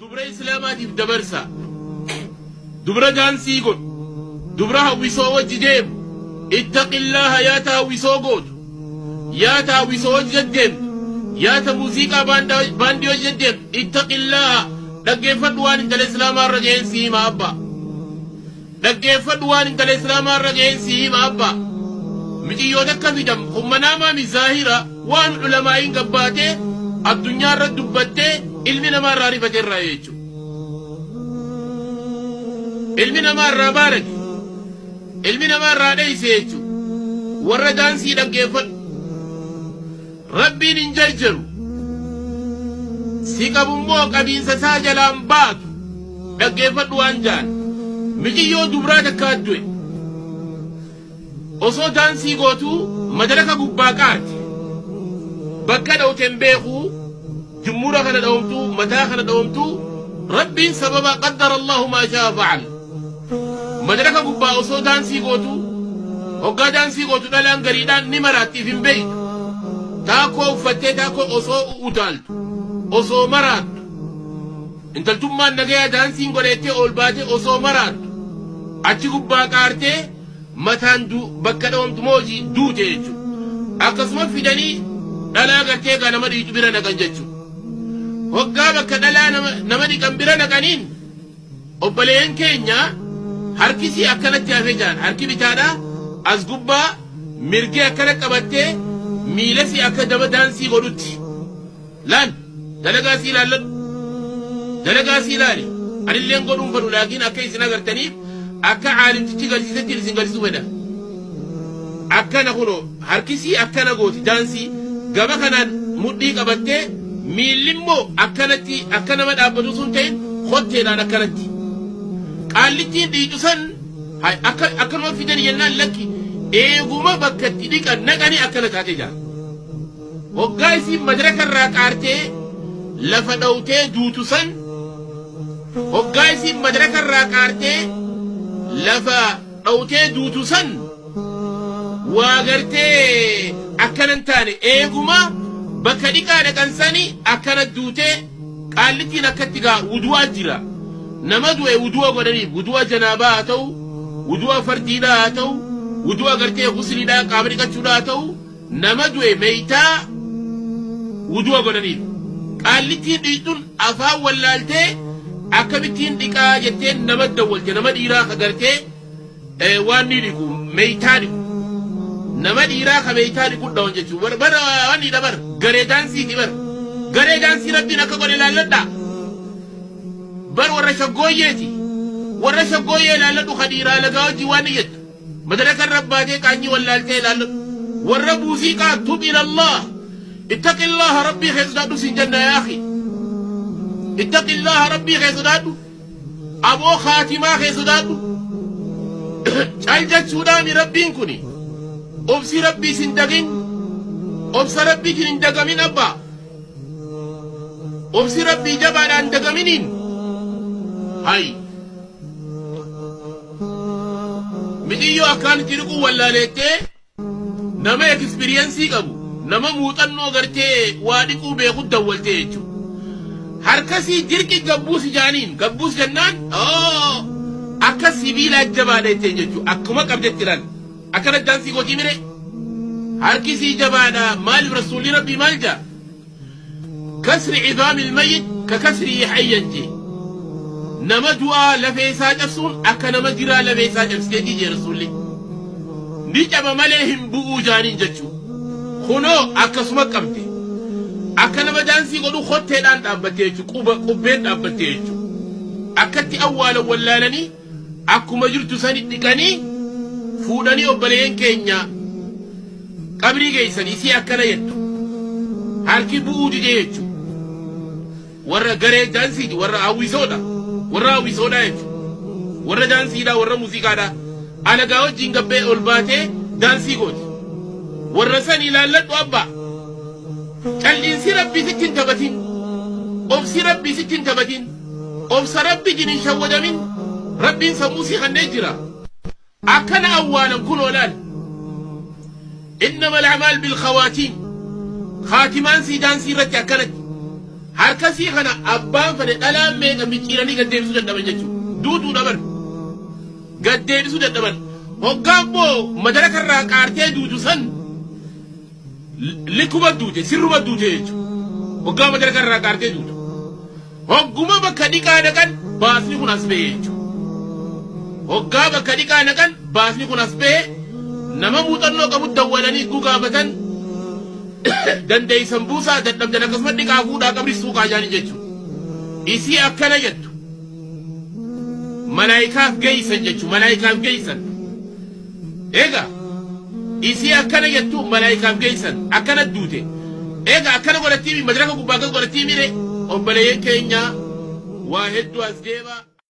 دبر إسلاماتي بدبرسا دبر جانسي قد دبر هاويسو وجديم اتق الله يا تاويسو قد يا تاويسو وجديم يا تموسيقى بانديو جديم اتق الله دقي فدوان انت الإسلام الرجعين سيما أبا دقي فدوان انت الإسلام الرجعين سيما أبا مجي يودك فدم هم ناما مزاهرة وان علماء قباته الدنيا رد دبته علمنا ما رارفة الرأيجو علمنا ما رابارك علمنا ما رادي سيجو وردان سيدك كيفن ربي ننجرجرو سيكابو موك أبين سساجلان باتو دقيفن وانجان مجي يو دبراتك كادوي osoo daansii gootu madaraka gubbaa qaati bakka dhawten beeku jumhura kana dhawamtu mataa kana dhawamtu rabbiin sababa qaddara allahu maa shaa fa'al madaraka gubbaa osoo daansii gootu hoggaa daansii gootu dhalaan gariidhaan ni maraattiif hin beeytu taakoo uffattee taakoo osoo utaaltu osoo maraattu intaltummaan nagaya daansiin godheettee ol baate osoo maraattu achi gubbaa qaartee mataan bakka dhawamtu mooji duute jechuudha akkasuma fidanii dhalaa gartee gaa nama dhiitu bira naqan jechuudha hoggaa bakka dhalaa nama dhiqan bira naqaniin obboleeyyan keenya harkisii akkanatti hafee jaan harki bitaadha as gubbaa mirgee akkana qabattee miilasii akka daba daansii godhutti laan dalagaasii ilaalladhu dalagaasii ilaali anilleen godhuun fadhu laakiin akka isin agartaniif akka caalimtichi garsiisetti isin garsiisuu fedha akkana kuno harkisii akkana gooti daansii gaba kanaan mudhii qabattee miillimmoo akkanatti akka nama dhaabbatu sun ta'in hotteedhaan akkanatti qaallittiin dhiicu san akkanuma fidan yennaan lakki eeguma bakka itti dhiqan naqanii akkana taate jaa hoggaa isiin madarakarraa qaartee lafa dhawtee duutu san hoggaa isiin madarakarraa qaartee lafa dhawtee duutu san waa gartee akkanan taane eeguma bakka dhiqaa dhaqan sani akkana duutee qaallittiin akkatti gaa wudu'aa jira nama du'e wudu'a godhaniif wudu'a janaabaa haa ta'u wudu'a fardiidhaa haa ta'u wudu'a gartee gusliidhaa qaama dhiqachuudhaa haa ta'u nama du'e meeytaa wudu'a godhaniif qaallittiin dhiituun afaan wallaaltee akkamittiin dhiqaa jettee nama dawwalte nama dhiiraa ka gartee waan ni dhiqu meeytaa dhiqu nama dhiiraa ka meeytaa dhiqu dhawan jechuun bara waan ni dabar garee daansiiti bar garee daansii rabbiin akka godhe laalladha bar warra shaggooyyeeti warra shaggooyyee laalladhu ka dhiiraa lagaa wajjii waan ni jettu madarakan rabbaatee qaanyii wallaaltee laalladhu warra muuziqaa tub ilallah ittaqi allaha rabbii keessadhaadhu siin jenna yaa akhi اتق الله ربي خيسدادو ابو خاتمه خيسدادو جالجت سوداني ربين كوني اوبسي ربي سندغين اوبس ربي كندغمين ابا اوبسي ربي جبال اندغمين هاي مديو اكان تيركو ولا ليتي نما اكسبيرينسي قبو نما موطنو غرتي واديكو بيخو دولتي harkasii dirqi gabbuusi jaaniin gabbuus jennaan akka sibiila jabaadha jettee jechuudha akkuma qabdetti jiran akkana daansii gootii mire harkisii jabaadha maaliif rasuulli rabbii maal jaa kasri cidaami ilmayyit ka kasrii hayyan jee nama du'aa lafee isaa cabsuun akka nama jiraa lafee isaa cabsitee jee rasuulli ni caba malee hin bu'uu jaaniin jechuudha kunoo akkasuma qabde akka nama daansii godhu hotteedhaan dhaabbattee jechuudha qubbeen dhaabbattee jechuudha akkatti awwaala wallaalanii akkuma jirtu sani dhiqanii fuudhanii obboleeyyan keenya qabrii geessanii isii akkana jettu harki bu'uu didee jechuudha warra garee daansiiti warra hawwisoodha jechuudha warra daansiidha warra muuziqaadha alagaa wajjiin gabbee ol baatee daansii gooti warra san ilaalladhu abbaa calliinsi rabbii sittin taphatin obsi rabbii sittin taphatin obsa rabbii jinin shawwadamin rabbiin sammuusii kanneen jira akkana awwaalan kun oolaan innama al'amaal bilkhawaatiin khaatimaan sii daansii irratti akkanatti harkasii kana abbaan fedhe dhalaan meeqa micciiranii gaddeebisuu dadhaban jechuudha. Duutuu dhaban gaddeebisuu dadhaban hoggaan boo madaraka irraa qaartee duutu san likkuma duute sirruma duute jechuudha. Hoggaa madaraka irraa qaartee duutu hogguma bakka dhiqaa dhaqan baasni kun as ba'e jechuudha. Hoggaa bakka dhiqaa dhaqan baasni kun as ba'e nama muuxannoo qabu dawwalanii gugaafatan dandeeysan buusaa dadhabdan akkasumas dhiqaa fuudhaa qabri suuqaa jaanii jechuudha. Isii akkana jettu malaayikaaf geeysan jechuudha. Malaayikaaf geeysan egaa isii akkana jettu malaayikaaf geeysan akkana duute egaa akkana godhattii madaraka gubbaa akkas godhattii mire obboleeyyan keenya waa hedduu as deema.